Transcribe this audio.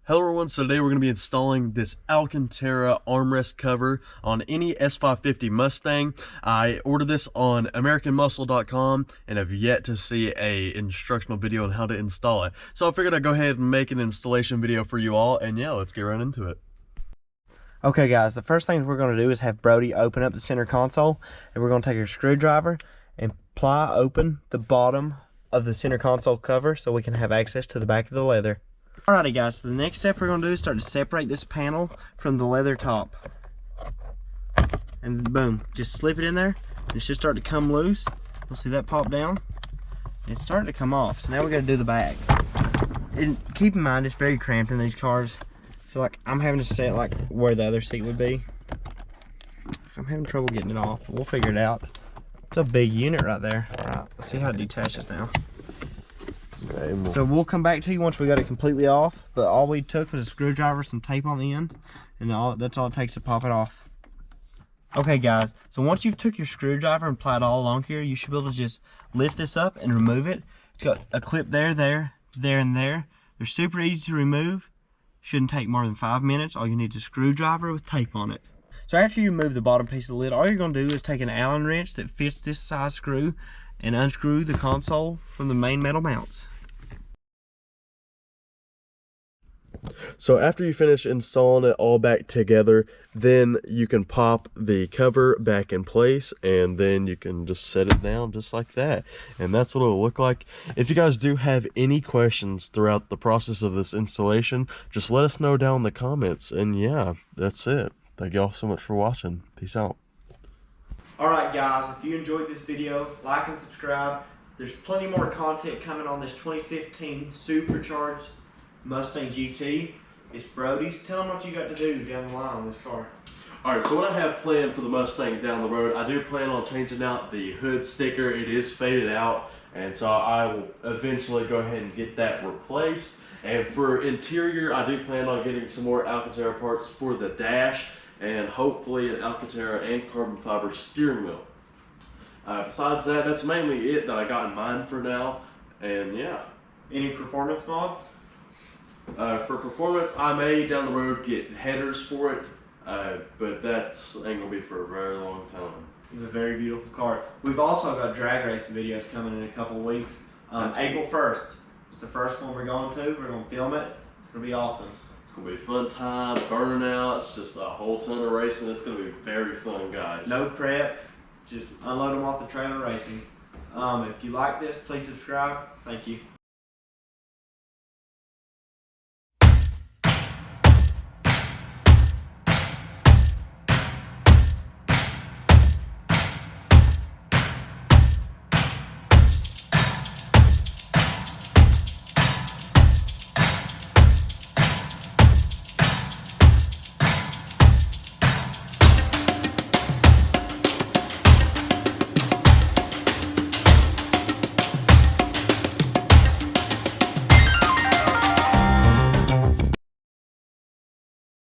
Hello everyone, so today we're going to be installing this Alcantara armrest cover on any S550 Mustang. I ordered this on AmericanMuscle.com and have yet to see a instructional video on how to install it. So I figured I'd go ahead and make an installation video for you all, and yeah, let's get right into it. Okay guys, the first thing we're going to do is have Brody open up the center console, and we're going to take our screwdriver and pry open the bottom of the center console cover so we can have access to the back of the leather. Alrighty guys, so the next step we're going to do is start to separate this panel from the leather top. And boom, just slip it in there, and it should start to come loose. You'll see that pop down. And it's starting to come off, so now we're going to do the back. And keep in mind, it's very cramped in these cars. So like, I'm having to set like where the other seat would be. I'm having trouble getting it off, but we'll figure it out. It's a big unit right there. Alright, let's see how it detaches now. So we'll come back to you once we got it completely off, but all we took was a screwdriver, some tape on the end, and that's all it takes to pop it off. Okay guys, so once you've took your screwdriver and applied all along here, you should be able to just lift this up and remove it. It's got a clip there, there, and there. They're super easy to remove. Shouldn't take more than 5 minutes. All you need is a screwdriver with tape on it. So after you remove the bottom piece of the lid, all you're going to do is take an Allen wrench that fits this size screw and unscrew the console from the main metal mounts. So after you finish installing it all back together, then you can pop the cover back in place, and then you can just set it down just like that. And that's what it'll look like. If you guys do have any questions throughout the process of this installation, just let us know down in the comments. And yeah, that's it. Thank y'all so much for watching. Peace out. Alright guys, if you enjoyed this video, like and subscribe. There's plenty more content coming on this 2015 supercharged Mustang GT. It's Brody's. Tell them what you got to do down the line on this car. Alright, so what I have planned for the Mustang down the road, I do plan on changing out the hood sticker. It is faded out, and so I will eventually go ahead and get that replaced. And for interior, I do plan on getting some more Alcantara parts for the dash, and hopefully an Alcantara and carbon fiber steering wheel. Besides that, that's mainly it that I got in mind for now, and yeah. Any performance mods? For performance, I may down the road get headers for it, but that's ain't gonna be for a very long time. It's a very beautiful car. We've also got drag racing videos coming in a couple of weeks. April 1st. It's the first one we're going to. We're going to film it. It's going to be awesome. It's going to be a fun time, burning out. It's just a whole ton of racing. It's going to be very fun, guys. No prep. Just unload them off the trailer racing. If you like this, please subscribe. Thank you.